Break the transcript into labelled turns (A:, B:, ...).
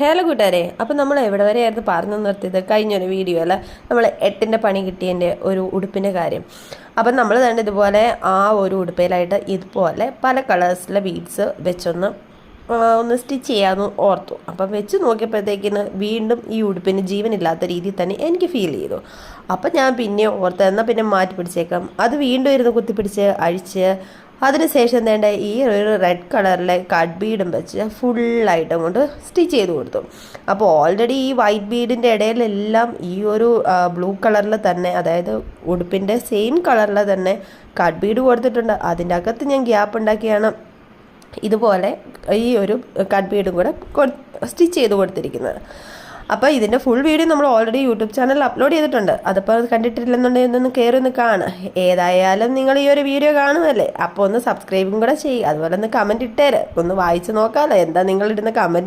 A: Hello കൂട്ടുകാരെ, അപ്പം നമ്മൾ എവിടെ വരെയായിരുന്നു പറഞ്ഞു നിർത്തിയത്? കഴിഞ്ഞൊരു വീഡിയോ അല്ല, നമ്മൾ 8ന്റെ പണി കിട്ടിയതിൻ്റെ ഒരു ഉടുപ്പിൻ്റെ കാര്യം. അപ്പം നമ്മൾ തന്നെ ഇതുപോലെ ആ ഒരു ഉടുപ്പയിലായിട്ട് ഇതുപോലെ പല കളേഴ്സിലെ ബീഡ്സ് വെച്ചൊന്ന് സ്റ്റിച്ച് ചെയ്യാമെന്ന് ഓർത്തു. അപ്പം വെച്ച് നോക്കിയപ്പോഴത്തേക്കിന് വീണ്ടും ഈ ഉടുപ്പിന് ജീവനില്ലാത്ത രീതിയിൽ തന്നെ എനിക്ക് ഫീൽ ചെയ്തു. അപ്പം ഞാൻ പിന്നെ ഓർത്ത് എന്നാൽ പിന്നെ മാറ്റി പിടിച്ചേക്കാം. അത് വീണ്ടും ഇരുന്ന് കുത്തിപ്പിടിച്ച് അഴിച്ച് അതിനുശേഷം വേണ്ട ഈ ഒരു റെഡ് കളറിലെ കട്ട് ബീഡും വെച്ച് ഫുള്ളായിട്ടും കൊണ്ട് സ്റ്റിച്ച് ചെയ്ത് കൊടുത്തു. അപ്പോൾ ഓൾറെഡി ഈ വൈറ്റ് ബീഡിൻ്റെ ഇടയിലെല്ലാം ഈ ഒരു ബ്ലൂ കളറിൽ തന്നെ, അതായത് ഉടുപ്പിൻ്റെ സെയിം കളറിൽ തന്നെ കട്ട് ബീഡ് കൊടുത്തിട്ടുണ്ട്. അതിൻ്റെ അകത്ത് ഞാൻ ഗ്യാപ്പ് ഉണ്ടാക്കിയാണ് ഇതുപോലെ ഈ ഒരു കട്ട് ബീഡും കൂടെ സ്റ്റിച്ച് ചെയ്ത് കൊടുത്തിരിക്കുന്നത്. അപ്പോൾ ഇതിൻ്റെ ഫുൾ വീഡിയോ നമ്മൾ ഓൾറെഡി യൂട്യൂബ് ചാനലിൽ അപ്ലോഡ് ചെയ്തിട്ടുണ്ട്. അതിപ്പോൾ കണ്ടിട്ടില്ലെന്നുണ്ടെങ്കിൽ ഒന്ന് കയറി ഒന്ന് കാണുക. ഏതായാലും നിങ്ങൾ ഈ ഒരു വീഡിയോ കാണുമല്ലേ, അപ്പോൾ ഒന്ന് സബ്സ്ക്രൈബും കൂടെ ചെയ്യുക. അതുപോലെ ഒന്ന് കമൻറ്റ് ഇട്ടേര്, ഒന്ന് വായിച്ച് നോക്കാമല്ലോ എന്താ നിങ്ങളിടുന്ന കമൻറ്റ്.